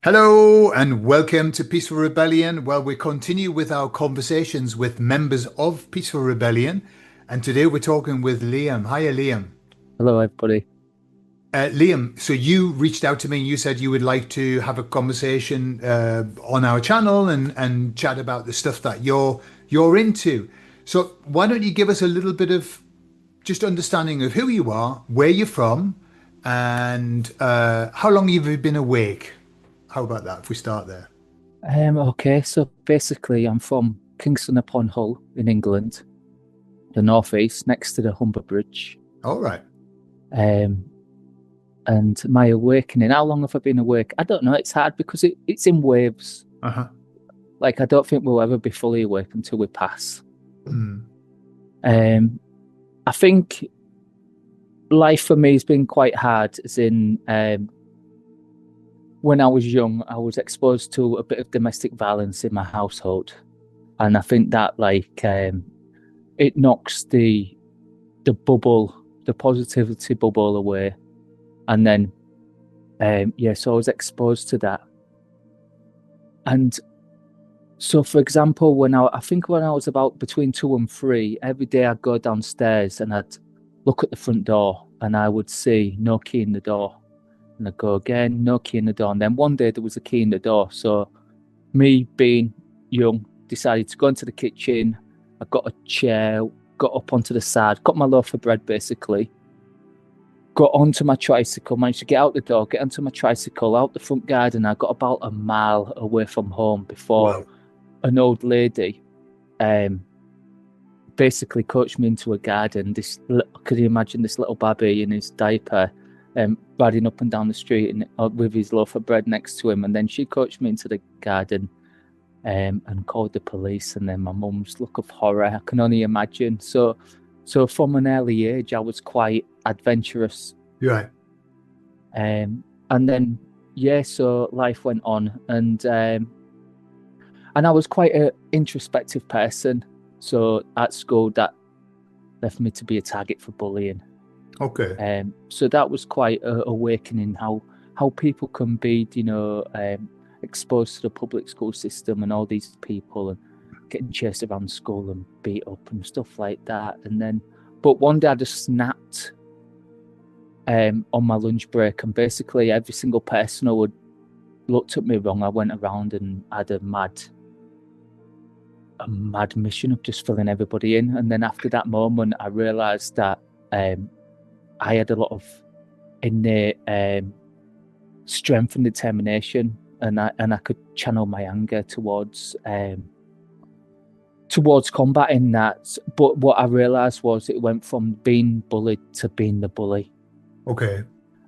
Hello and welcome to Peaceful Rebellion. Well, we continue with our conversations with members of Peaceful Rebellion, and today we're talking with Liam. Hiya, Liam. Hello, everybody. Liam, so you reached out to me and you said you would like to have a conversation on our channel and chat about the stuff that you're into. So why don't you give us a little bit of just understanding of who you are, where you're from, and how long have you been awake? How about that if we start there? Okay, so basically, I'm from Kingston upon Hull in England, the northeast, next to the Humber Bridge. All right. Um, and my awakening, how long have I been awake? I don't know. It's hard because it's in waves. Uh-huh. Like, I don't think we'll ever be fully awake until we pass. Mm. I think life for me has been quite hard, as in, when I was young, I was exposed to a bit of domestic violence in my household. And I think that, it knocks the bubble, the positivity bubble away. And then, so I was exposed to that. And so, for example, I think when I was about between 2 and 3, every day I'd go downstairs and I'd look at the front door and I would see no key in the door. And I'd go again, no key in the door. And then one day there was a key in the door. So me being young, decided to go into the kitchen. I got a chair, got up onto the side, got my loaf of bread basically, got onto my tricycle, managed to get out the door, get onto my tricycle, out the front garden. I got about a mile away from home before Wow. an old lady basically coached me into a garden. Could you imagine this little baby in his diaper riding up and down the street and with his loaf of bread next to him? And then she coached me into the garden and called the police. And then my mum's look of horror, I can only imagine. So from an early age, I was quite adventurous. Right. And then, so life went on. And I was quite an introspective person. So at school, that left me to be a target for bullying. Okay. So that was quite awakening how people can be, exposed to the public school system and all these people and getting chased around school and beat up and stuff like that. And then, but one day I just snapped on my lunch break, and basically every single person who had looked at me wrong, I went around and had a mad mission of just filling everybody in. And then after that moment, I realized that I had a lot of innate strength and determination, and I could channel my anger towards combating that. But what I realized was it went from being bullied to being the bully. Okay.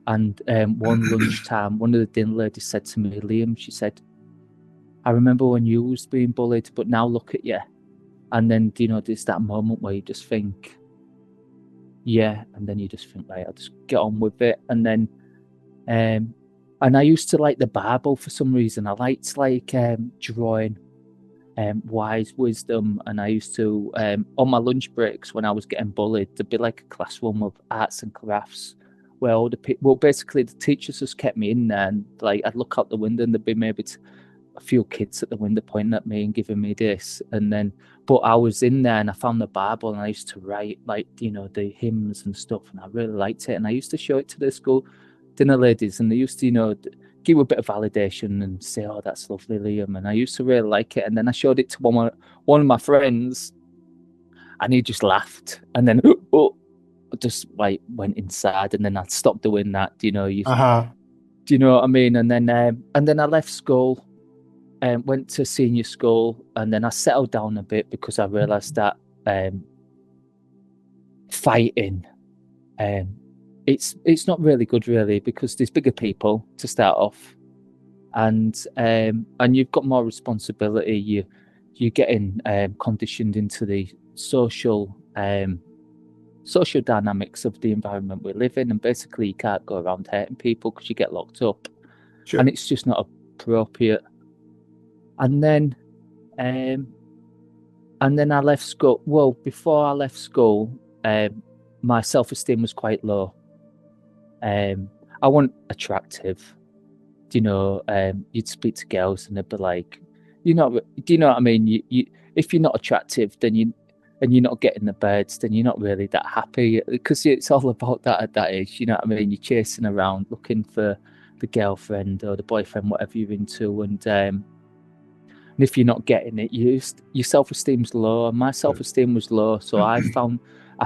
And one lunchtime, one of the dinner ladies said to me, Liam, she said, I remember when you was being bullied, but now look at you. And then, there's that moment where you just think, yeah, and then you just think, right, I'll just get on with it. And then, and I used to like the Bible for some reason. I liked drawing wise wisdom, and I used to on my lunch breaks when I was getting bullied, there'd be like a classroom of arts and crafts where all the people, basically the teachers just kept me in there, and like I'd look out the window and there'd be maybe a few kids at the window pointing at me and giving me this. And then, but I was in there and I found the Bible and I used to write the hymns and stuff, and I really liked it. And I used to show it to the school dinner ladies, and they used to give a bit of validation and say, oh, that's lovely, Liam. And I used to really like it. And then I showed it to one of my friends, and he just laughed, and then just like went inside. And then I stopped doing that. Do Uh-huh. you know what I mean? And then I left school and went to senior school, and then I settled down a bit because I realized that fighting, it's not really good, really, because there's bigger people to start off, and you've got more responsibility. You're getting conditioned into the social dynamics of the environment we live in, and basically you can't go around hurting people because you get locked up, Sure. and it's just not appropriate. And then I left school. Well, before I left school, my self-esteem was quite low. I wasn't attractive you'd speak to girls and they'd be like, do you know what I mean? You if you're not attractive, then and you're not getting the birds, then you're not really that happy, because it's all about that at that age. You know what I mean? You're chasing around looking for the girlfriend or the boyfriend, whatever you're into, and if you're not getting it, your self-esteem's low. And my self-esteem was low, so I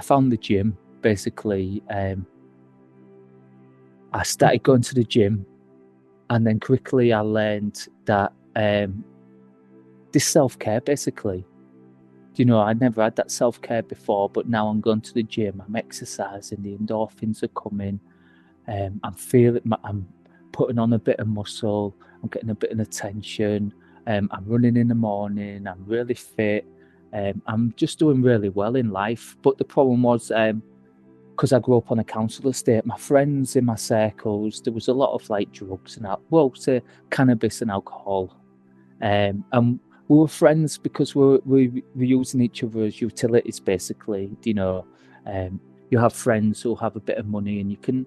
found the gym basically. I started going to the gym, and then quickly I learned that this self-care basically. I never had that self-care before, but now I'm going to the gym, I'm exercising, the endorphins are coming, I'm feeling, I'm putting on a bit of muscle, I'm getting a bit of attention, I'm running in the morning, I'm really fit, I'm just doing really well in life. But the problem was, because I grew up on a council estate, my friends in my circles, there was a lot of like drugs and say cannabis and alcohol, and we were friends because we were using each other as utilities, basically. You have friends who have a bit of money, and you can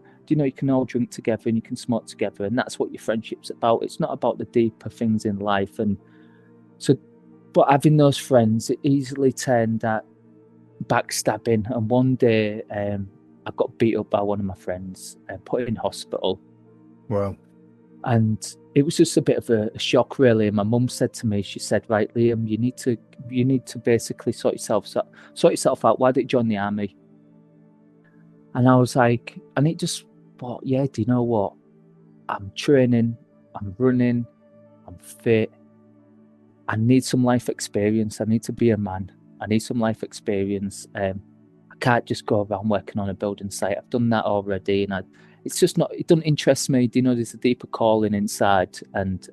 all drink together and you can smoke together, and that's what your friendship's about. It's not about the deeper things in life. And so, but having those friends, it easily turned that backstabbing. And one day, I got beat up by one of my friends and put in hospital. Wow. And it was just a bit of a shock, really. And my mum said to me, she said, "Right, Liam, you need to basically sort yourself out. Why did you join the army?" And I was like, and it just thought, yeah, do you know what? I'm training, I'm running, I'm fit. I need some life experience. I need to be a man. I need some life experience. I can't just go around working on a building site. I've done that already, and it's just not. It doesn't interest me. There's a deeper calling inside, and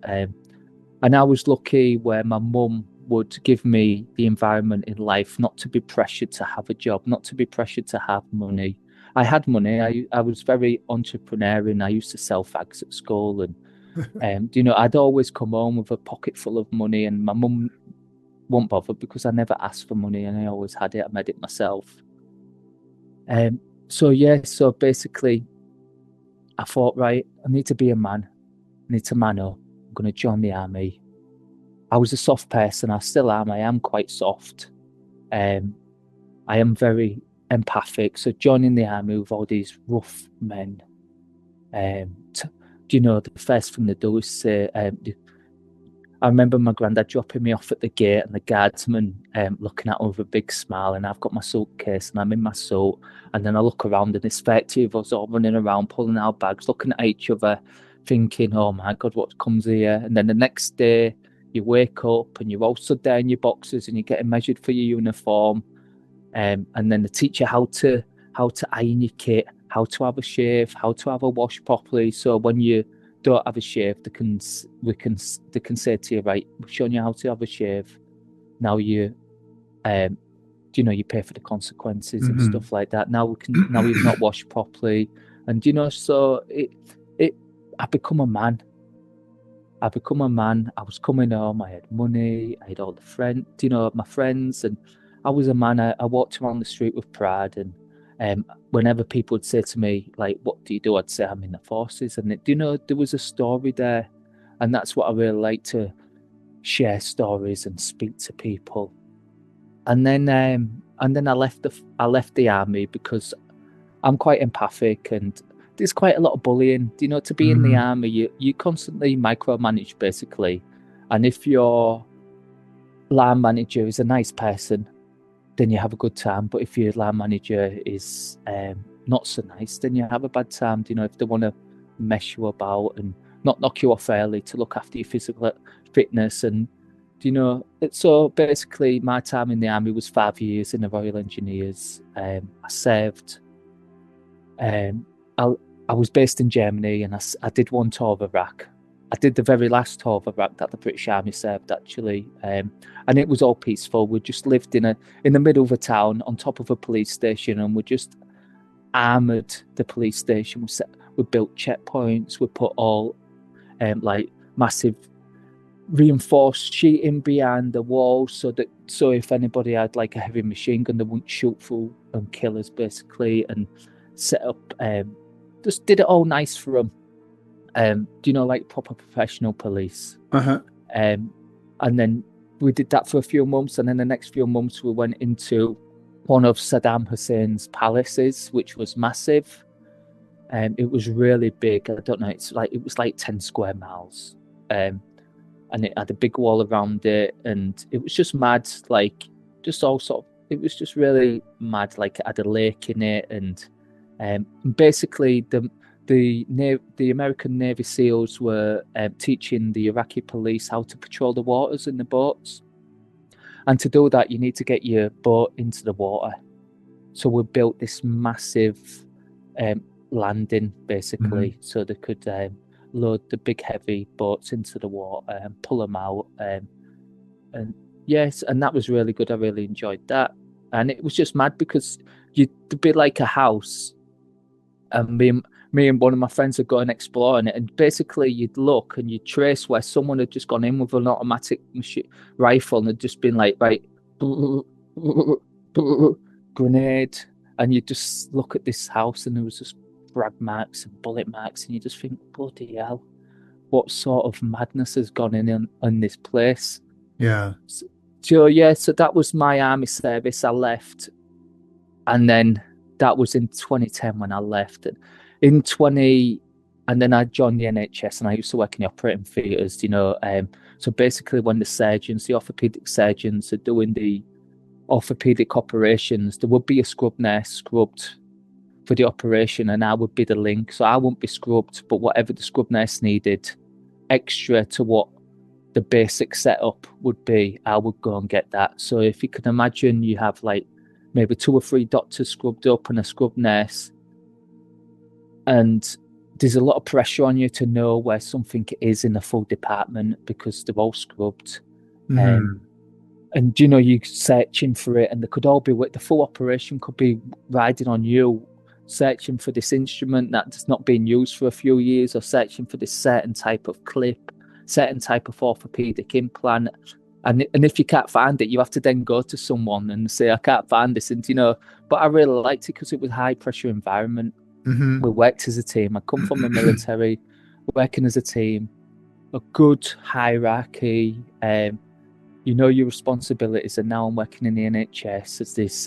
I was lucky where my mum would give me the environment in life not to be pressured to have a job, not to be pressured to have money. I had money. I was very entrepreneurial. I used to sell fags at school, and I'd always come home with a pocket full of money, and my mum won't bother because I never asked for money, and I always had it. I made it myself. So basically, I thought, right, I need to be a man. I need to man up. I'm going to join the army. I was a soft person. I still am. I am quite soft. I am very empathic. So joining the army with all these rough men, the first thing they do is say, I remember my granddad dropping me off at the gate and the guardsman looking at me with a big smile, and I've got my suitcase and I'm in my suit, and then I look around and there's 30 of us all running around, pulling our bags, looking at each other, thinking, oh my God, what comes here? And then the next day you wake up and you're all stood there in your boxes and you're getting measured for your uniform, and then they teach you how to iron your kit, how to have a shave, how to have a wash properly. So when you don't have a shave, they can say to you, right, we've shown you how to have a shave. Now you pay for the consequences and stuff like that. Now you've not washed properly, and so I become a man. I was coming home. I had money. I had all the my friends, and I was a man. I walked around the street with pride, and whenever people would say to me, like, what do you do? I'd say I'm in the forces. And there was a story there, and that's what I really like, to share stories and speak to people. And then I left the army because I'm quite empathic, and there's quite a lot of bullying. To be in the army, you constantly micromanage, basically. And if your line manager is a nice person, then you have a good time. But if your line manager is not so nice, then you have a bad time. If they want to mess you about and not knock you off early to look after your physical fitness. And so basically my time in the army was 5 years in the Royal Engineers. I served. I was based in Germany, and I did one tour of Iraq. I did the very last tour of Iraq that the British Army served, actually, and it was all peaceful. We just lived in the middle of a town on top of a police station, and we just armoured the police station. We built checkpoints. We put all like massive reinforced sheeting behind the walls, so if anybody had like a heavy machine gun, they wouldn't shoot through and kill us, basically. And set up, just did it all nice for them. Do you know, like proper professional police? Uh-huh. And then we did that for a few months, and then the next few months we went into one of Saddam Hussein's palaces, which was massive. It was really big. I don't know, it was like 10 square miles. And it had a big wall around it, and it was just mad, like just all sort of, it was just really mad. Like it had a lake in it, and basically the American Navy SEALs were teaching the Iraqi police how to patrol the waters in the boats. And to do that, you need to get your boat into the water. So we built this massive landing, basically, so they could load the big heavy boats into the water and pull them out. And yes, and that was really good. I really enjoyed that. And it was just mad because you'd be like a house, and me and one of my friends would go and exploring it, and basically you'd look and you'd trace where someone had just gone in with an automatic rifle and had just been like, right, grenade, and you just look at this house and there was just frag marks and bullet marks, and you just think, bloody hell, what sort of madness has gone in this place? Yeah. So yeah, so that was my army service. I left, and then that was in 2010 when I left. And then I joined the NHS, and I used to work in the operating theatres, you know. So basically when the orthopedic surgeons are doing the orthopedic operations, there would be a scrub nurse scrubbed for the operation, and I would be the link. So I wouldn't be scrubbed, but whatever the scrub nurse needed extra to what the basic setup would be, I would go and get that. So if you can imagine, you have like maybe 2 or 3 doctors scrubbed up and a scrub nurse, and there's a lot of pressure on you to know where something is in the full department because they're all scrubbed. And you know, you're searching for it, and they could all be the full operation could be riding on you, searching for this instrument that's not being used for a few years, or searching for this certain type of clip, certain type of orthopedic implant. And if you can't find it, you have to then go to someone and say, I can't find this. And, you know, but I really liked it because it was a high pressure environment. We worked as a team. I come from the military, working as a team, a good hierarchy, you know your responsibilities. And now I'm working in the NHS as this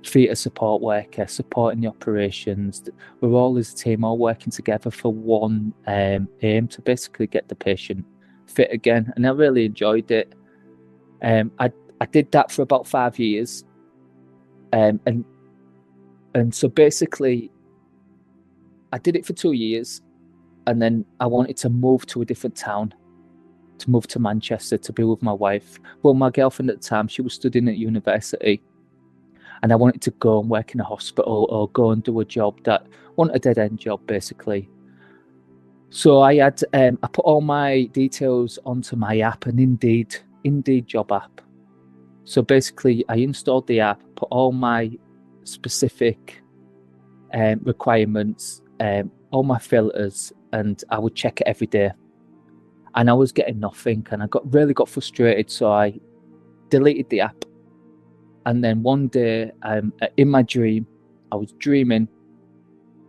theatre support worker, supporting the operations. We're all as a team, all working together for one aim, to basically get the patient fit again. And I really enjoyed it. I did that for about 5 years. And so basically I did it for 2 years, and then I wanted to move to a different town, to move to Manchester to be with my wife. Well, my girlfriend at the time, she was studying at university, and I wanted to go and work in a hospital or go and do a job that wasn't a dead-end job, basically. So I put all my details onto my app, an Indeed job app. So basically I installed the app, put all my specific requirements, all my filters, and I would check it every day. And I was getting nothing, and I really got frustrated, so I deleted the app. And then one day, in my dream, I was dreaming.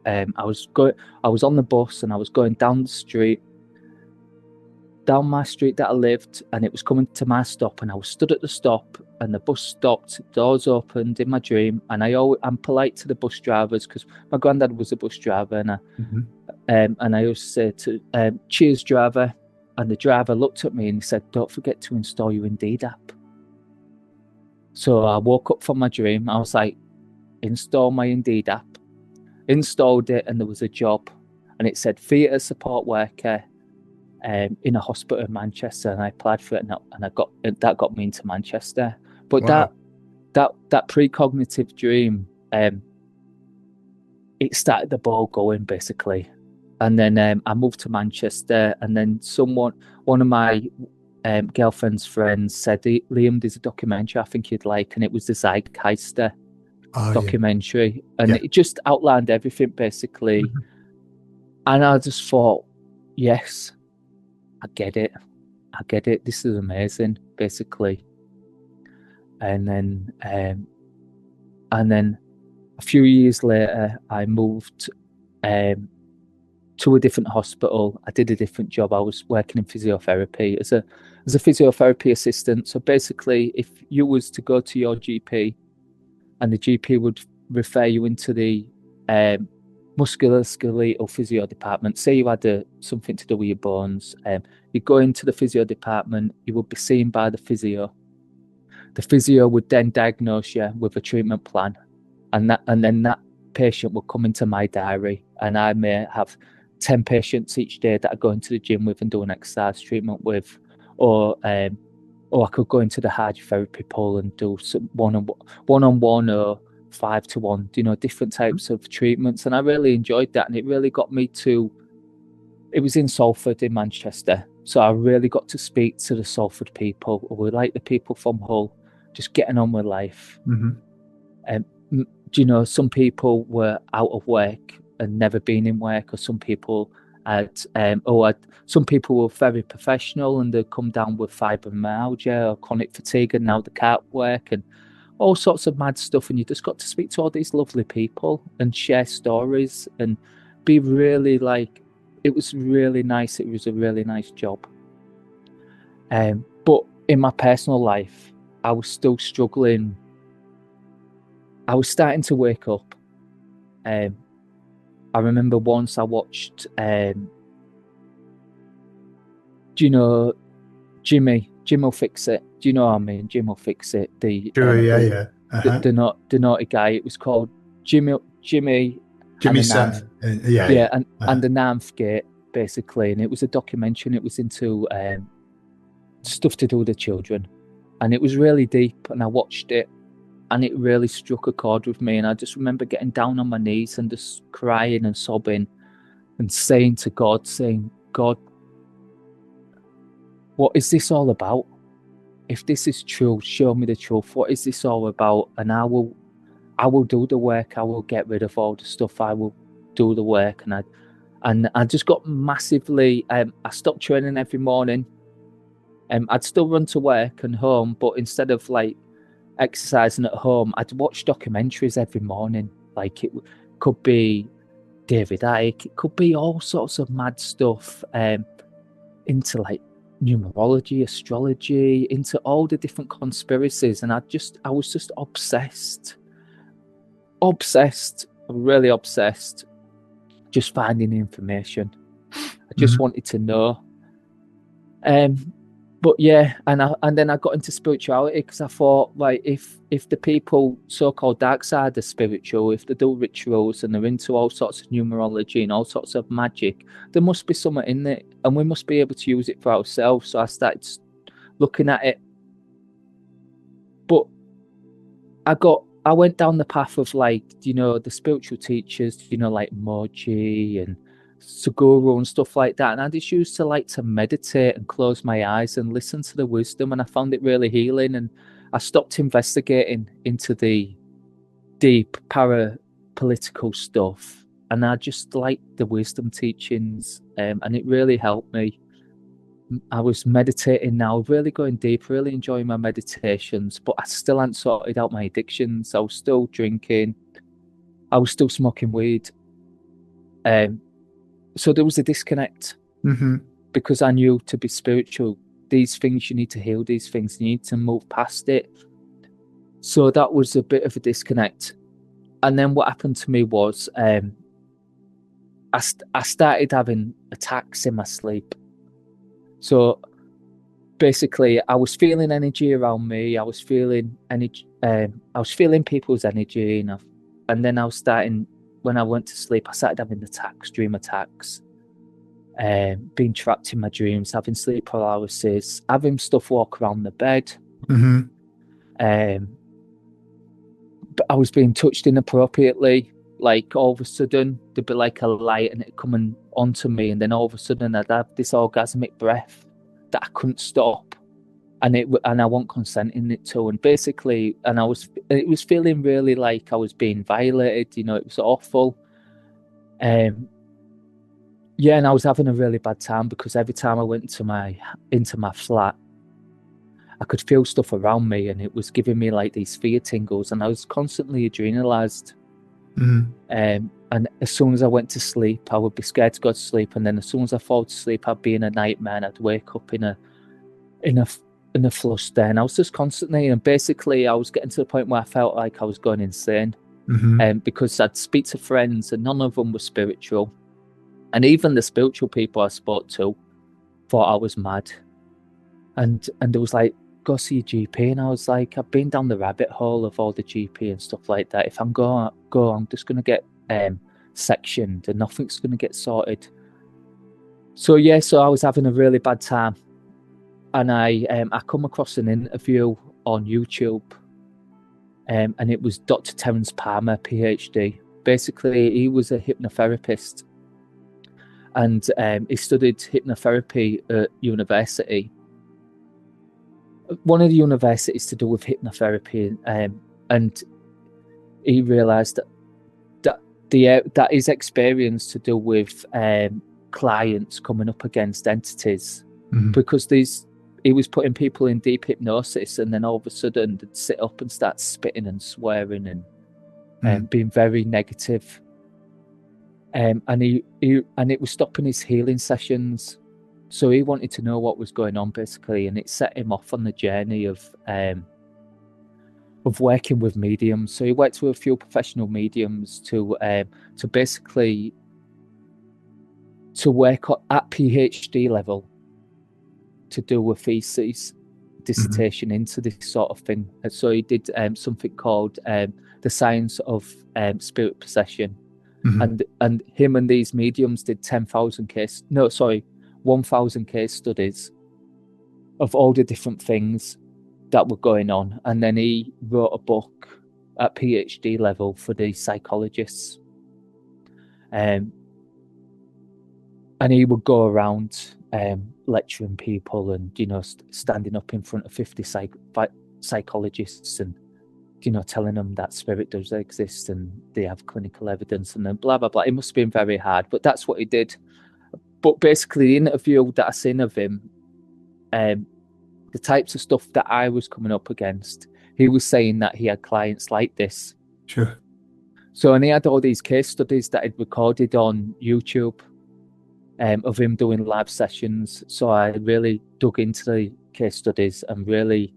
I was on the bus, and I was going down my street that I lived, and it was coming to my stop, and I was stood at the stop, and the bus stopped, doors opened in my dream, and I'm polite to the bus drivers because my granddad was a bus driver, and I used to say to cheers, driver. And the driver looked at me and he said, don't forget to install your Indeed app. So I woke up from my dream. I was like, install my Indeed app. Installed it, and there was a job, and it said theatre support worker in a hospital in Manchester, and I applied for it, and that got me into Manchester. But Wow. that precognitive dream, it started the ball going, basically. And then I moved to Manchester, and then one of my girlfriend's friends said, Liam, there's a documentary I think you'd like, and it was the Zeitgeister documentary. And it just outlined everything, basically. And I just thought, yes, I get it. This is amazing, basically. And then a few years later, I moved to a different hospital. I did a different job. I was working in physiotherapy as a physiotherapy assistant. So basically, if you was to go to your GP and the GP would refer you into the musculoskeletal physio department, say you had something to do with your bones, you go into the physio department, you would be seen by the physio. The physio would then diagnose you with a treatment plan, and then that patient will come into my diary, and I may have 10 patients each day that I go into the gym with and do an exercise treatment with, or I could go into the hydrotherapy pool and do some one-on-one or 5-to-1, different types of treatments. And I really enjoyed that, and it really got me to, it was in Salford in Manchester, so I really got to speak to the Salford people, who were like the people from Hull, just getting on with life. Some people were out of work and never been in work, or some people some people were very professional and they'd come down with fibromyalgia or chronic fatigue, and now they can't work, and all sorts of mad stuff. And you just got to speak to all these lovely people and share stories and be really it was really nice. It was a really nice job. But in my personal life, I was still struggling. I was starting to wake up. I remember once I watched, Jimmy Will Fix It. Do you know what I mean? Jim Will Fix It. The naughty guy. It was called Jimmy Seven. And the Ninth Gate, basically. And it was a documentary, and it was into stuff to do with the children. And it was really deep, and I watched it, and it really struck a chord with me. And I just remember getting down on my knees and just crying and sobbing and saying to God, God, what is this all about? If this is true, show me the truth. What is this all about? And I will do the work. I will get rid of all the stuff. I will do the work. And I just got massively, I stopped training every morning. I'd still run to work and home, but instead of exercising at home, I'd watch documentaries every morning. It could be David Icke, it could be all sorts of mad stuff, into numerology, astrology, into all the different conspiracies. And I was just obsessed, really obsessed, just finding the information. I just wanted to know. But yeah, and then I got into spirituality, because I thought, if the people so-called dark side are spiritual, if they do rituals and they're into all sorts of numerology and all sorts of magic, there must be something in it, and we must be able to use it for ourselves. So I started looking at it, but I went down the path of the spiritual teachers, like Moji and Saguru and stuff like that, and I just used to meditate and close my eyes and listen to the wisdom, and I found it really healing. And I stopped investigating into the deep para-political stuff, and I just liked the wisdom teachings, and it really helped me. I was meditating now, really going deep, really enjoying my meditations, but I still hadn't sorted out my addictions. I was still drinking, I was still smoking weed. So there was a disconnect, because I knew to be spiritual, these things, you need to heal these things, you need to move past it. So that was a bit of a disconnect. And then what happened to me was, I started having attacks in my sleep. So basically, I was feeling energy around me. I was feeling energy. I was feeling people's energy, and then I was starting. When I went to sleep, I started having dream attacks, being trapped in my dreams, having sleep paralysis, having stuff walk around the bed. But I was being touched inappropriately. All of a sudden, there'd be a light and it coming onto me, and then all of a sudden I'd have this orgasmic breath that I couldn't stop, and I wasn't consenting it to. And basically, it was feeling really like I was being violated. It was awful. And I was having a really bad time, because every time I went into my flat, I could feel stuff around me, and it was giving me these fear tingles, and I was constantly adrenalized. And And as soon as I went to sleep, I would be scared to go to sleep, and then as soon as I fall to sleep, I'd be in a nightmare, and I'd wake up in a fluster, and I was just constantly, and basically I was getting to the point where I felt like I was going insane. Because I'd speak to friends and none of them were spiritual, and even the spiritual people I spoke to thought I was mad, and there was like, go see a GP, and I was like, I've been down the rabbit hole of all the GP and stuff like that. If I'm I'm just going to get sectioned and nothing's going to get sorted. So I was having a really bad time, and I come across an interview on YouTube. And it was Dr. Terence Palmer, PhD. Basically, he was a hypnotherapist, and he studied hypnotherapy at university. One of the universities to do with hypnotherapy, and he realised that his experience to do with clients coming up against entities, because he was putting people in deep hypnosis, and then all of a sudden they'd sit up and start spitting and swearing and being very negative. And it was stopping his healing sessions. So he wanted to know what was going on, basically, and it set him off on the journey of working with mediums. So he worked with a few professional mediums to basically to work at PhD level, to do a thesis dissertation into this sort of thing. And so he did something called the science of spirit possession, and him and these mediums did 1,000 case studies of all the different things that were going on, and then he wrote a book at PhD level for the psychologists, and he would go around lecturing people, and standing up in front of 50 psychologists, and telling them that spirit does exist and they have clinical evidence, and then blah blah blah. It must have been very hard, but that's what he did. But basically, the interview that I seen of him, the types of stuff that I was coming up against, he was saying that he had clients like this. Sure. So, and he had all these case studies that he'd recorded on YouTube, of him doing live sessions. So I really dug into the case studies and really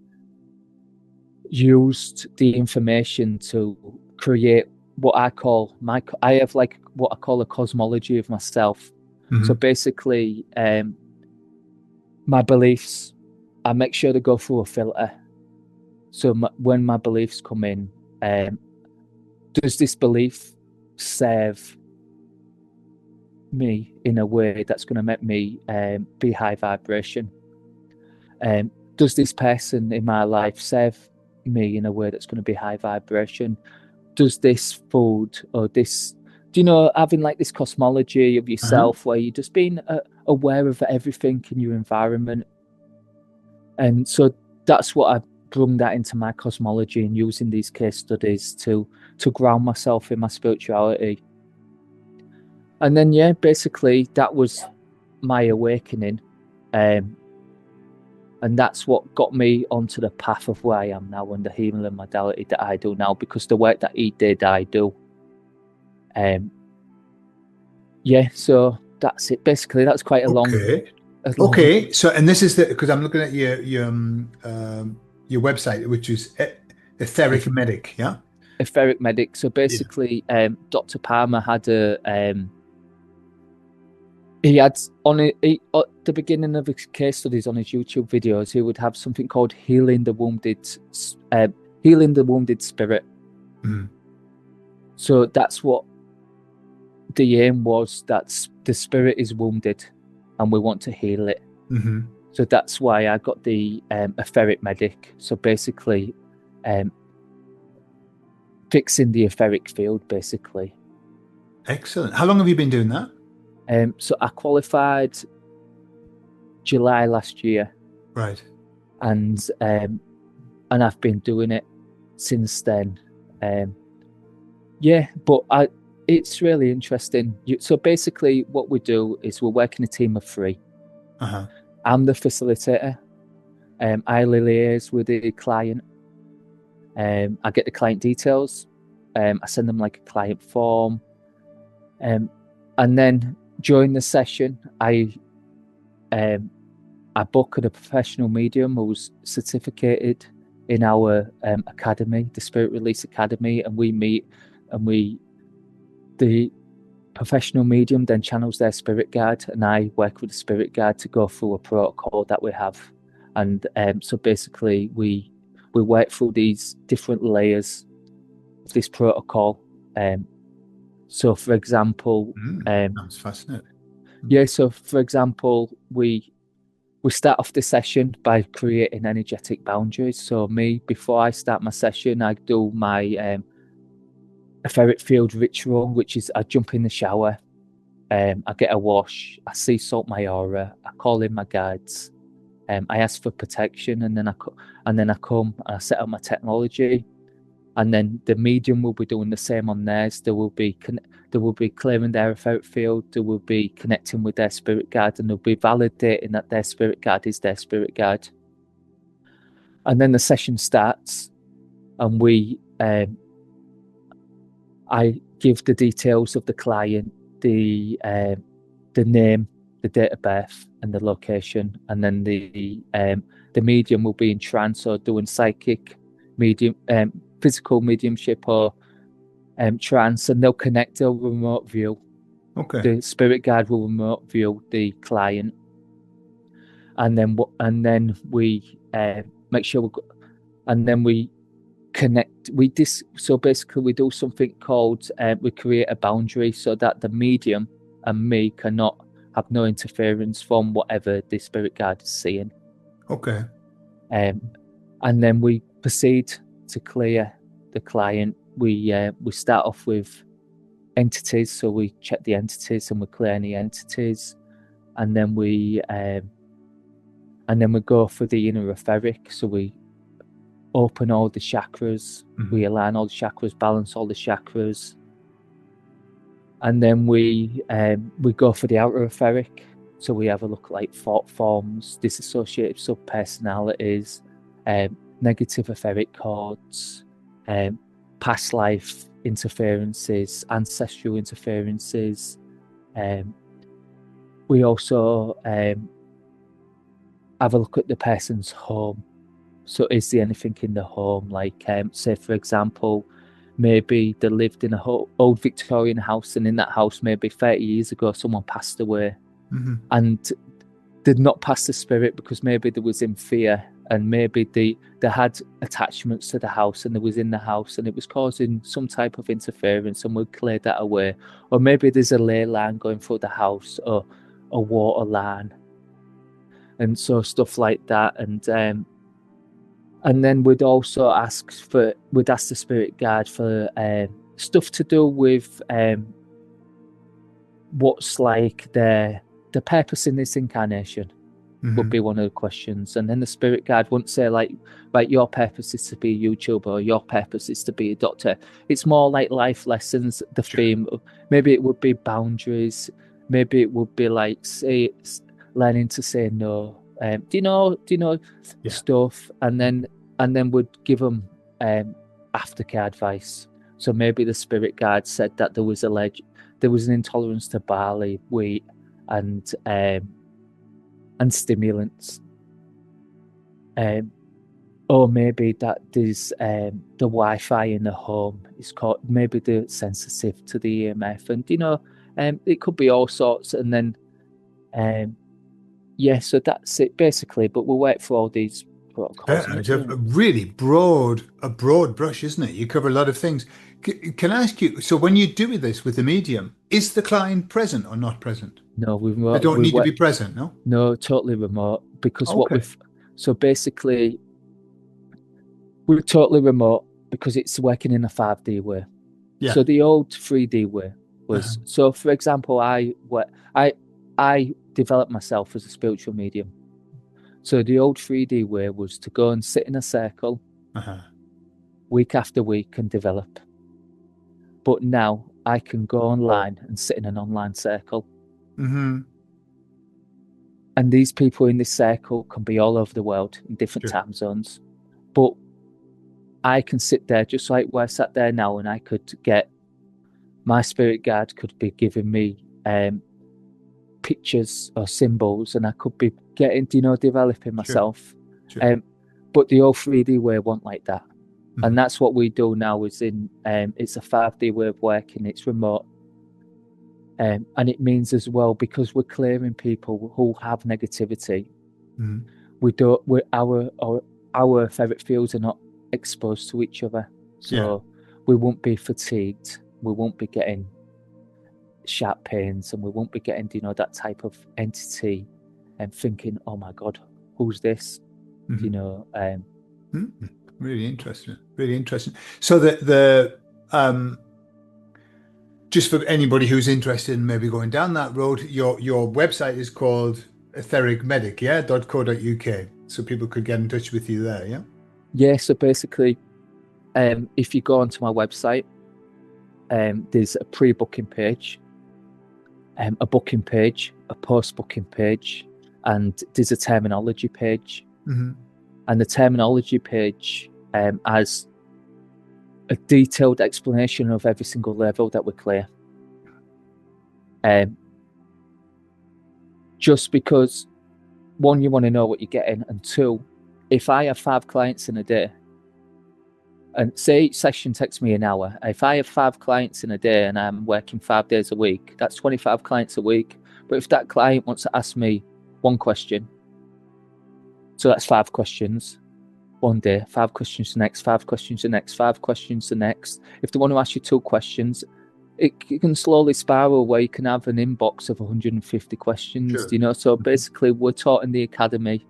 used the information to create what I call I have like what I call a cosmology of myself. So basically, my beliefs, I make sure to go through a filter. So when my beliefs come in, does this belief serve me in a way that's going to make me be high vibration? Does this person in my life serve me in a way that's going to be high vibration? Does this food or this, having like this cosmology of yourself where you're just being aware of everything in your environment. And so that's what I bring that into my cosmology, and using these case studies to ground myself in my spirituality. And then, basically that was my awakening. And that's what got me onto the path of where I am now, and the healing modality that I do now, because the work that he did, I do. So that's it. Basically, that's quite a long. Okay. So, and this is because I'm looking at your website, which is Etheric Medic, yeah? Etheric Medic. So basically, Dr. Palmer had he had at the beginning of his case studies on his YouTube videos, he would have something called healing the wounded spirit. So that's what the aim was, that the spirit is wounded and we want to heal it. So that's why I got the etheric medic. So basically fixing the etheric field, basically. Excellent. How long have you been doing that? So I qualified July last year. Right. And I've been doing it since then. But it's really interesting. So basically what we do is we're working a team of 3. I'm the facilitator. I liaise with the client. I get the client details. I send them like a client form. And then during the session, I booked a professional medium who was certificated in our academy, the Spirit Release Academy, and we meet, and the professional medium then channels their spirit guide, and I work with the spirit guide to go through a protocol that we have. And so basically we work through these different layers of this protocol. So for example, That's fascinating. yeah, so for example, we start off the session by creating energetic boundaries. So me, before I start my session, I do my etheric field ritual, which is I jump in the shower, I get a wash, I sea salt my aura, I call in my guides, I ask for protection, and then I come and I set up my technology, and then the medium will be doing the same on theirs. They will be clearing their etheric field, they will be connecting with their spirit guide, and they'll be validating that their spirit guide is their spirit guide. And then the session starts, and I give the details of the client, the name, the date of birth, and the location, and then the medium will be in trance or doing psychic medium, physical mediumship or trance, and they'll connect. They'll remote view. Okay. The spirit guide will remote view the client, and then we make sure and then we connect. So basically we do something called we create a boundary so that the medium and me cannot have no interference from whatever the spirit guide is seeing. Okay. And then we proceed to clear the client. We start off with entities, so we check the entities and we clear any entities, and then we go for the inner etheric. So we open all the chakras, we align all the chakras, balance all the chakras, and then we go for the outer etheric. So we have a look at like thought forms, disassociated subpersonalities, negative etheric codes, past life interferences, ancestral interferences. We also have a look at the person's home. So is there anything in the home? Like, say, for example, maybe they lived in an old Victorian house, and in that house, maybe 30 years ago, someone passed away. And did not pass the spirit because maybe they was in fear, and maybe they had attachments to the house, and they was in the house, and it was causing some type of interference, and we cleared that away. Or maybe there's a ley line going through the house, or a water line, and so stuff like that. And then we'd also ask the spirit guide for stuff to do with what's like the purpose in this incarnation would be one of the questions. And then the spirit guide wouldn't say like your purpose is to be a YouTuber, or your purpose is to be a doctor. It's more like life lessons. The theme, maybe it would be boundaries, maybe it would be like learning to say no. Do you know stuff, and then would give them aftercare advice. So maybe the spirit guide said that there was an intolerance to barley, wheat, and stimulants. Or maybe that there's the Wi-Fi in the home is called, maybe they're sensitive to the EMF, and it could be all sorts. And then so that's it basically. But we'll wait for all these protocols. It's a really broad brush, isn't it? You cover a lot of things. Can I ask you, so when you do this with the medium, is the client present or not present? No, They don't need to be present, no? No, totally remote, because so basically we're totally remote because it's working in a 5D way. Yeah. So the old 3D way was, so for example, I developed myself as a spiritual medium. So the old 3D way was to go and sit in a circle week after week and develop. But now I can go online and sit in an online circle. And these people in this circle can be all over the world in different time zones. But I can sit there just like where I sat there now, and I could get my spirit guide could be giving me pictures or symbols, and I could be getting, developing myself. Sure. But the old 3D way won't like that. And that's what we do now. It's a 5D way of working. It's remote, and it means as well, because we're clearing people who have negativity. Our etheric fields are not exposed to each other, so we won't be fatigued. We won't be getting sharp pains, and we won't be getting that type of entity and thinking, oh my god, who's this? Really interesting. So the just for anybody who's interested in maybe going down that road, your website is called ethericmedic, .co.uk, so people could get in touch with you there. So basically, if you go onto my website, there's a pre-booking page, a booking page, a post-booking page, and there's a terminology page. And the terminology page has a detailed explanation of every single level that we clear. Just because, one, you want to know what you're getting, and two, if I have 5 clients in a day, and say each session takes me an hour, if I have 5 clients in a day and I'm working 5 days a week, that's 25 clients a week. But if that client wants to ask me one question, so that's 5 questions one day, 5 questions the next, 5 questions the next, 5 questions the next. If they want to ask you 2 questions, it can slowly spiral where you can have an inbox of 150 questions. So basically, we're taught in the academy,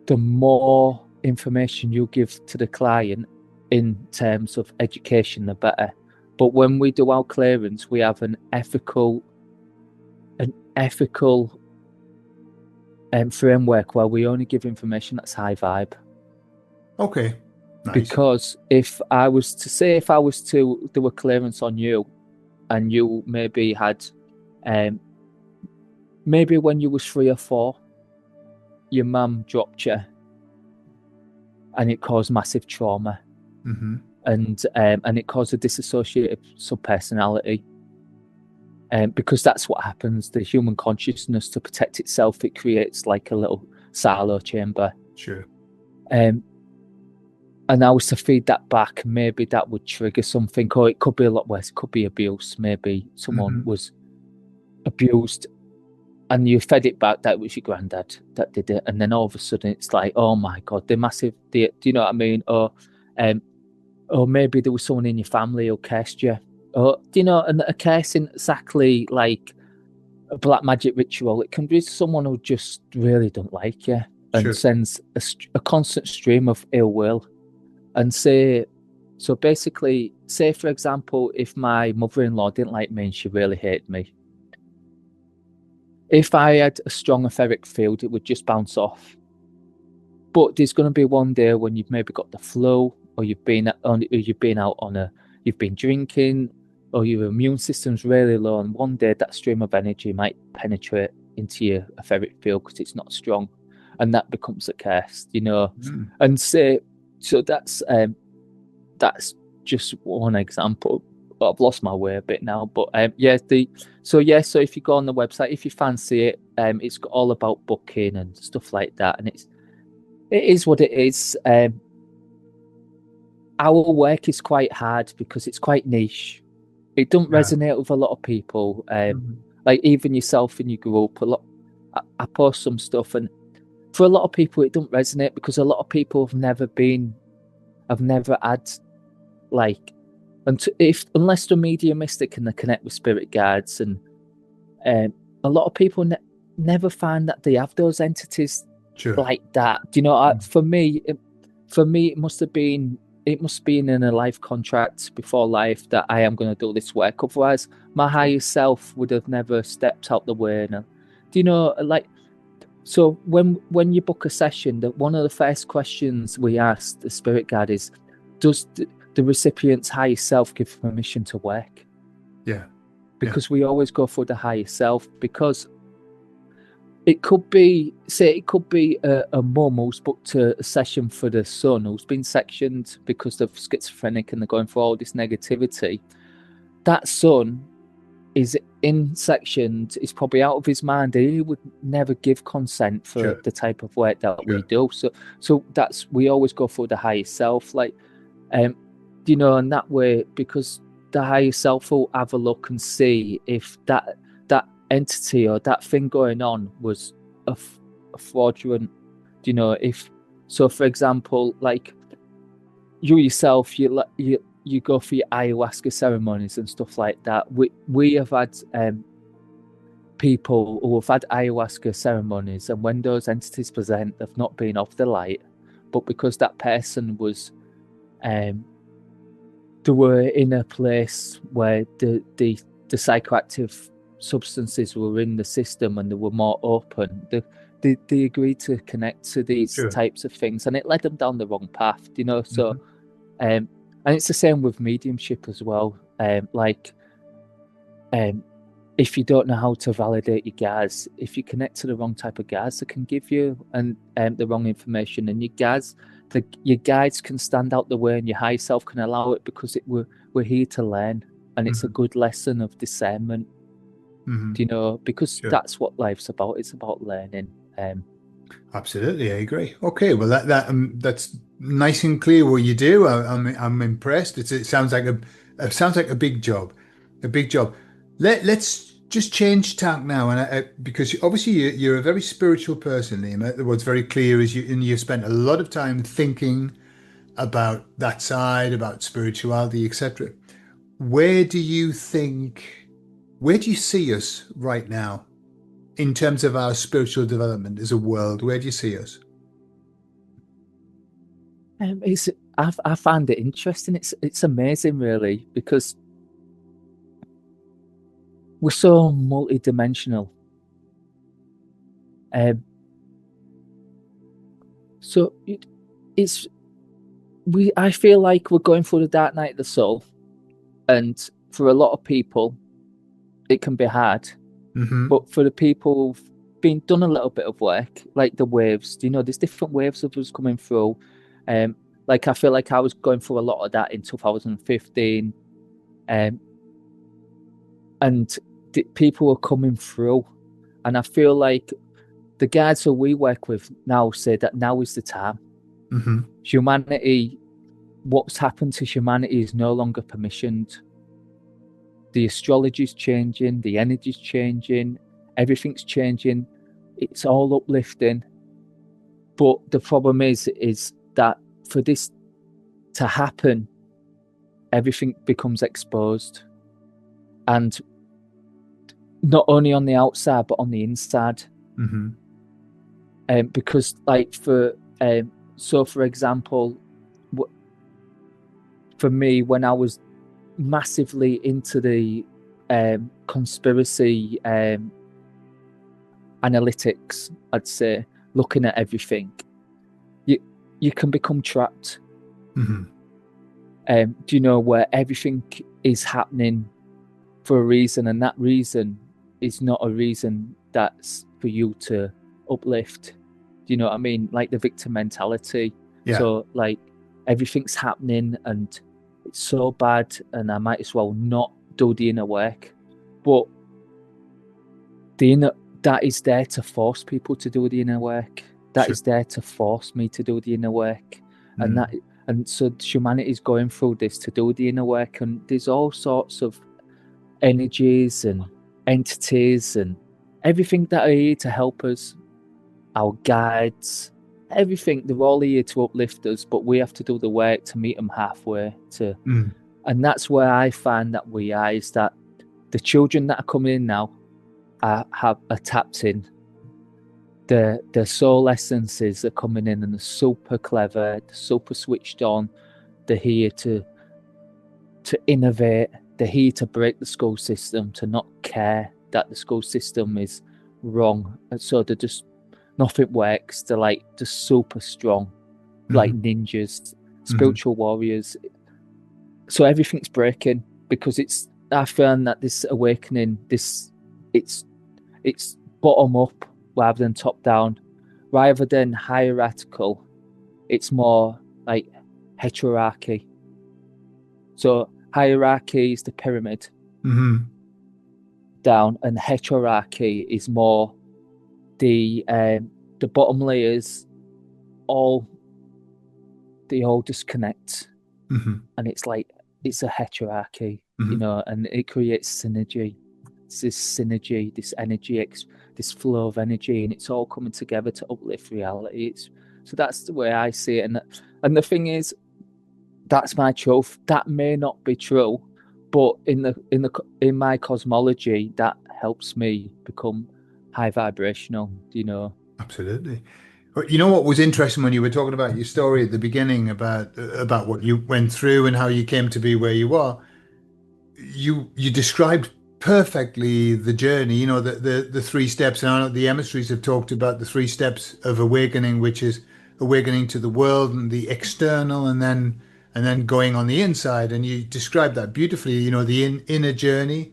the more information you give to the client in terms of education, the better. But when we do our clearance, we have an ethical framework where we only give information that's high vibe. Okay. Nice. Because if I was to do a clearance on you, and you maybe had, maybe when you was 3 or 4, your mum dropped you, and it caused massive trauma, and it caused a dissociative subpersonality. Because that's what happens. The human consciousness, to protect itself, it creates like a little silo chamber. And I was to feed that back, maybe that would trigger something, or it could be a lot worse. It could be abuse. Maybe someone was abused, and you fed it back. That was your granddad that did it, and then all of a sudden it's like, oh my god, they're massive. Do you know what I mean? Or maybe there was someone in your family who cursed you. Or, and a curse isn't exactly like a black magic ritual. It can be someone who just really don't like you and sends a constant stream of ill will. And say, for example, if my mother-in-law didn't like me and she really hated me, if I had a strong etheric field, it would just bounce off. But there's going to be one day when you've maybe got the flu, or you've been drinking, or your immune system's really low, and one day that stream of energy might penetrate into your etheric field because it's not strong, and that becomes a curse, And say, so that's just one example. I've lost my way a bit now, but so if you go on the website, if you fancy it, it's got all about booking and stuff like that, and it is what it is. Our work is quite hard because it's quite niche. It don't resonate with a lot of people. Like even yourself in your group, I post some stuff, and for a lot of people it don't resonate because a lot of people have never had unless they're mediumistic and they connect with spirit guides, and a lot of people never find that they have those entities like that. For me, it must have been in a life contract before life that I am going to do this work. Otherwise, my higher self would have never stepped out the way. So when you book a session, one of the first questions we ask the spirit guide is, does the recipient's higher self give permission to work? Because we always go for the higher self, because it could be a mum who's booked a session for the son who's been sectioned because they're schizophrenic and they're going through all this negativity. that son is in sections, is probably out of his mind. He would never give consent for Sure. the type of work that we Sure. do. So that's, we always go for the higher self, like, you know, in that way, because the higher self will have a look and see if that entity or that thing going on was a fraudulent, you know, if so. For example, like you yourself, you go for your ayahuasca ceremonies and stuff like that. We have had people who have had ayahuasca ceremonies, and when those entities present, they've not been off the light, but because that person was they were in a place where the psychoactive substances were in the system and they were more open, they agreed to connect to these Sure. types of things, and it led them down the wrong path, you know. So and it's the same with mediumship as well. If you don't know how to validate your guides, if you connect to the wrong type of guides, they can give you the wrong information, and your guides can stand out the way, and your high self can allow it, because we're here to learn, and it's a good lesson of discernment. You know, because that's what life's about. It's about learning. Absolutely, I agree. Okay, well that's nice and clear what you do. I'm impressed. It sounds like a big job, a big job. Let's just change tack now, and because obviously you're a very spiritual person, Liam. What's very clear is you've spent a lot of time thinking about that side, about spirituality, etc. Where do you see us right now in terms of our spiritual development as a world? Where do you see us? I find it interesting. It's amazing, really, because we're so multi-dimensional. So I feel like we're going through the dark night of the soul, and for a lot of people, it can be hard. But for the people who've done a little bit of work, like the waves, you know, there's different waves of us coming through. Like I feel like I was going through a lot of that in 2015, and people were coming through, and I feel like the guides who we work with now say that now is the time. Humanity, what's happened to humanity is no longer permissioned. The astrology's changing, the energy's changing, everything's changing. It's all uplifting. But the problem is that for this to happen, everything becomes exposed. And not only on the outside, but on the inside. Because, like, for example, for me, when I was massively into the conspiracy analytics, I'd say, looking at everything, you can become trapped. Do you know, where everything is happening for a reason, and that reason is not a reason that's for you to uplift. Do you know what I mean? Like the victim mentality. So, like, everything's happening and it's so bad, and I might as well not do the inner work. But that is there to force people to do the inner work. That is there to force me to do the inner work. And so humanity is going through this to do the inner work, and there's all sorts of energies and entities and everything that are here to help us, our guides, everything. They're all here to uplift us, but we have to do the work to meet them halfway. And that's where I find that is that the children that are coming in now are tapped in. The soul essences are coming in, and they're super clever, they're super switched on. They're here to innovate. They're here to break the school system, to not care that the school system is wrong. And so they're just, nothing works. They're like just super strong, like ninjas, spiritual warriors. So everything's breaking because I found that this awakening, it's bottom up rather than top down, rather than hierarchical. It's more like heterarchy. So hierarchy is the pyramid, down, and heterarchy is more the bottom layers they all disconnect, and it's like it's a heterarchy, and it creates synergy. It's this synergy, this energy, this flow of energy, and it's all coming together to uplift reality. So that's the way I see it, and the thing is, that's my truth. That may not be true, but in my cosmology, that helps me become high vibrational. Absolutely. You know what was interesting when you were talking about your story at the beginning about what you went through and how you came to be where you are. You described perfectly the journey. The 3 steps, and I know the emissaries have talked about the 3 steps of awakening, which is awakening to the world and the external, and then going on the inside. And you described that beautifully. The inner journey.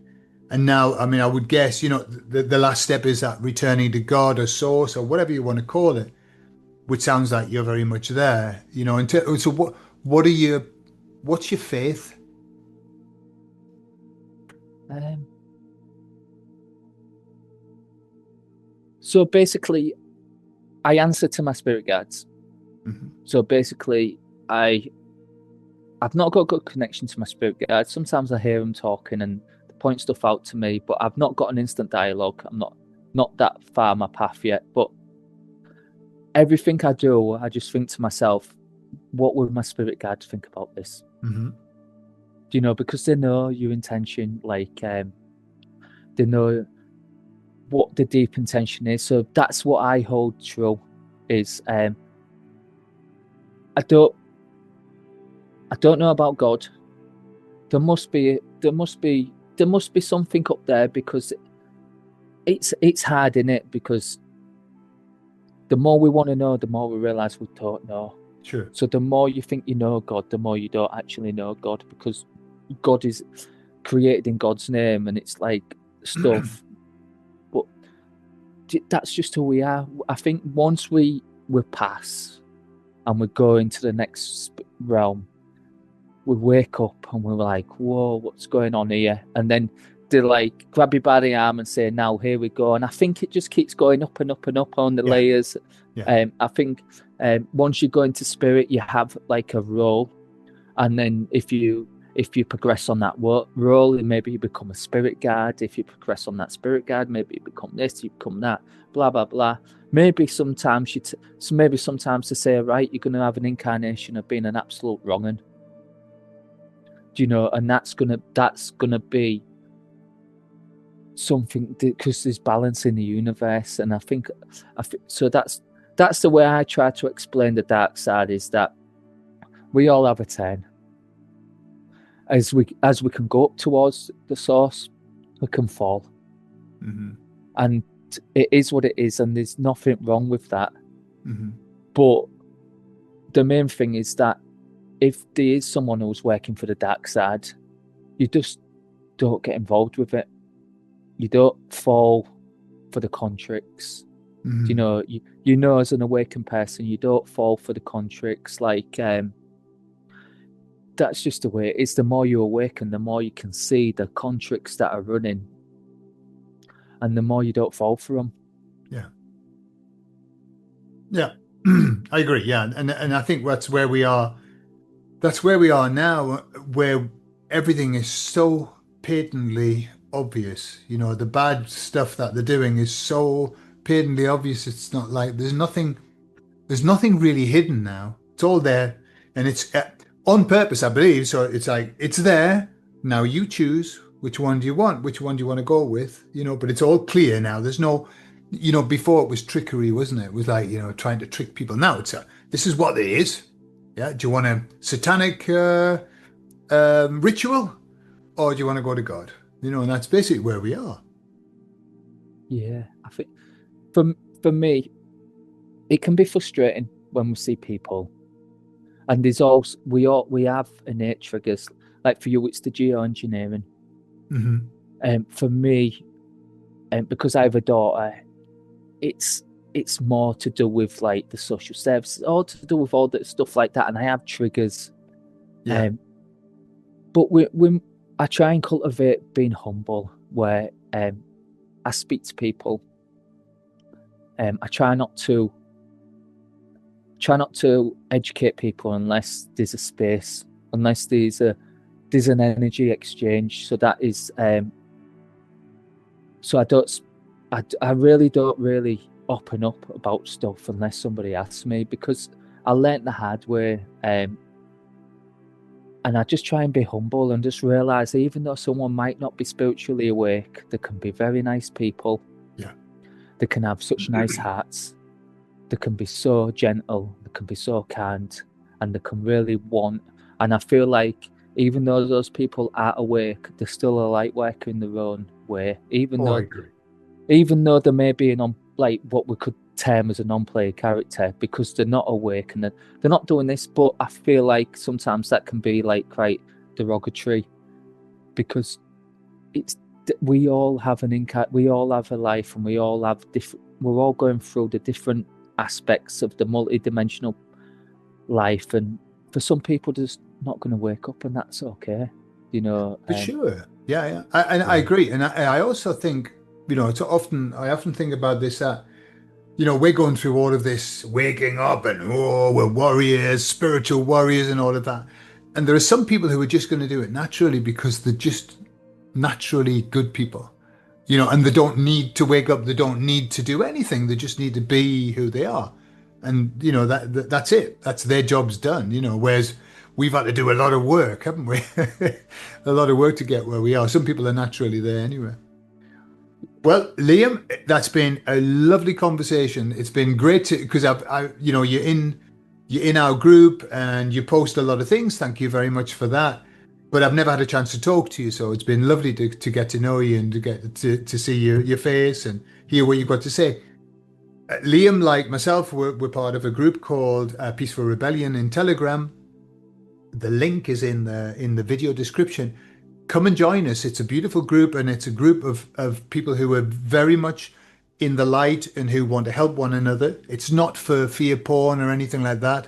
And now, I mean, I would guess, the last step is that returning to God or source or whatever you want to call it, which sounds like you're very much there. So what's your faith? So basically, I answer to my spirit guides. So basically, I've not got a good connection to my spirit guides. Sometimes I hear them talking and they point stuff out to me, but I've not got an instant dialogue. I'm not that far my path yet. But everything I do, I just think to myself, what would my spirit guides think about this? Because they know your intention, they know what the deep intention is. So that's what I hold true is I don't know about God. There must be something up there, because it's hard, in it, because the more we want to know, the more we realize we don't know. Sure. So the more you think you know God, the more you don't actually know God, because God is created in God's name, and it's like stuff. But that's just who we are. I think once we pass and we go into the next realm, we wake up and we're like, whoa, what's going on here? And then they like grab you by the arm and say, now here we go. And I think it just keeps going up and up and up on the layers. I think once you go into spirit, you have like a role, and then if you progress on that role, maybe you become a spirit guide. If you progress on that spirit guide, maybe you become this, you become that, blah blah blah. Maybe sometimes to say, right, you're going to have an incarnation of being an absolute wrong'un. And that's gonna be something, because there's balance in the universe, and I think so. That's the way I try to explain the dark side, is that we all have a turn. As we can go up towards the source, we can fall, and it is what it is, and there's nothing wrong with that. But the main thing is that if there is someone who's working for the dark side, you just don't get involved with it. You don't fall for the contricts. As an awakened person, you don't fall for the contricts. That's just the way it is. The more you awaken, the more you can see the contricts that are running, and the more you don't fall for them. Yeah, I agree. Yeah, and I think that's where we are. That's where we are now, where everything is so patently obvious. The bad stuff that they're doing is so patently obvious. It's not like there's nothing really hidden now. It's all there, and it's on purpose, I believe. So it's like, it's there. Now you choose which one do you want, which one do you want to go with, but it's all clear now. There's no, before it was trickery, wasn't it? It was like, trying to trick people. Now it's this is what it is. Yeah. Do you want a satanic ritual, or do you want to go to God? And that's basically where we are. Yeah. I think for me, it can be frustrating when we see people, and there's also we have innate triggers. Like for you, it's the geoengineering. For me, because I have a daughter, it's more to do with like the social services, all to do with all that stuff like that, and I have triggers. But I try and cultivate being humble, where I speak to people. I try not to educate people unless there's a space, unless there's an energy exchange. So that is so I really don't really open up about stuff unless somebody asks me, because I learnt the hard way. And I just try and be humble and just realize, even though someone might not be spiritually awake, they can be very nice people. Yeah. They can have such nice hearts. They can be so gentle. They can be so kind, and they can really want. And I feel like even though those people are awake, they're still a light worker in their own way. Even I agree. though they may be like what we could term as a non-player character, because they're not awake and they're not doing this. But I feel like sometimes that can be like quite derogatory, because we all have we all have a life, and we all have we're all going through the different aspects of the multi-dimensional life, and for some people they're just not going to wake up, and that's okay, you know. For sure. Yeah. I agree. And I also think, you know, I often think about this, that, you know, we're going through all of this waking up and, we're warriors, spiritual warriors and all of that. And there are some people who are just going to do it naturally because they're just naturally good people, you know, and they don't need to wake up. They don't need to do anything. They just need to be who they are. And, you know, that's it. That's their job's done, you know, whereas we've had to do a lot of work, haven't we? A lot of work to get where we are. Some people are naturally there anyway. Well, Liam, that's been a lovely conversation. It's been great because you know, you're in our group and you post a lot of things. Thank you very much for that. But I've never had a chance to talk to you, so it's been lovely to get to know you and to get to see your face and hear what you've got to say. Liam, like myself, we're part of a group called Peaceful Rebellion in Telegram. The link is in the video description. Come and join us. It's a beautiful group, and it's a group of people who are very much in the light and who want to help one another. It's not for fear porn or anything like that.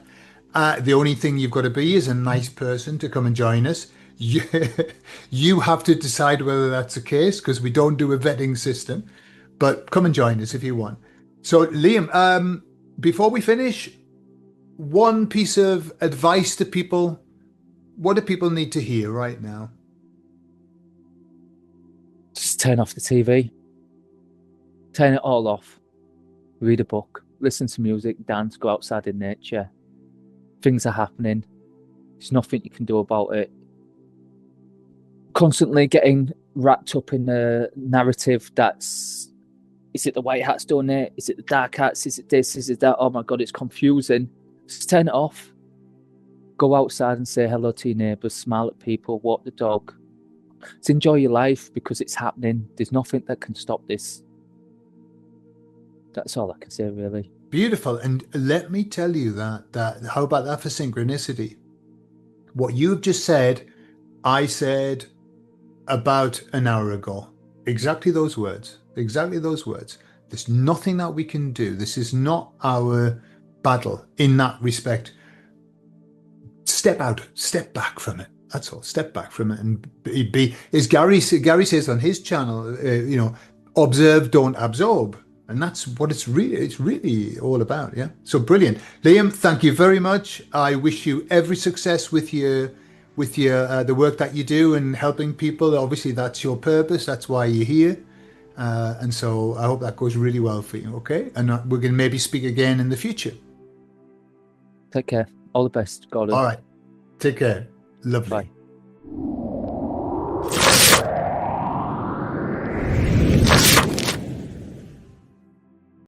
The only thing you've got to be is a nice person to come and join us. You have to decide whether that's the case, because we don't do a vetting system, but come and join us if you want. So Liam, before we finish, one piece of advice to people. What do people need to hear right now? Just turn off the TV. Turn it all off. Read a book. Listen to music. Dance. Go outside in nature. Things are happening. There's nothing you can do about it. Constantly getting wrapped up in the narrative that's, is it the white hats doing it? Is it the dark hats? Is it this? Is it that? Oh my God, it's confusing. Just turn it off. Go outside and say hello to your neighbours, smile at people, walk the dog. Just enjoy your life, because it's happening. There's nothing that can stop this. That's all I can say, really. Beautiful. And let me tell you that how about that for synchronicity? What you've just said, I said about an hour ago. Exactly those words. Exactly those words. There's nothing that we can do. This is not our battle in that respect. Step back from it. That's all. Step back from it and be as Gary says on his channel, you know, observe, don't absorb. And that's what it's really all about. Yeah. So brilliant. Liam, thank you very much. I wish you every success with your the work that you do and helping people. Obviously that's your purpose. That's why you're here. And so I hope that goes really well for you. Okay. And we're going to maybe speak again in the future. Take care. All the best. God. All right. Take care. Lovely. Bye.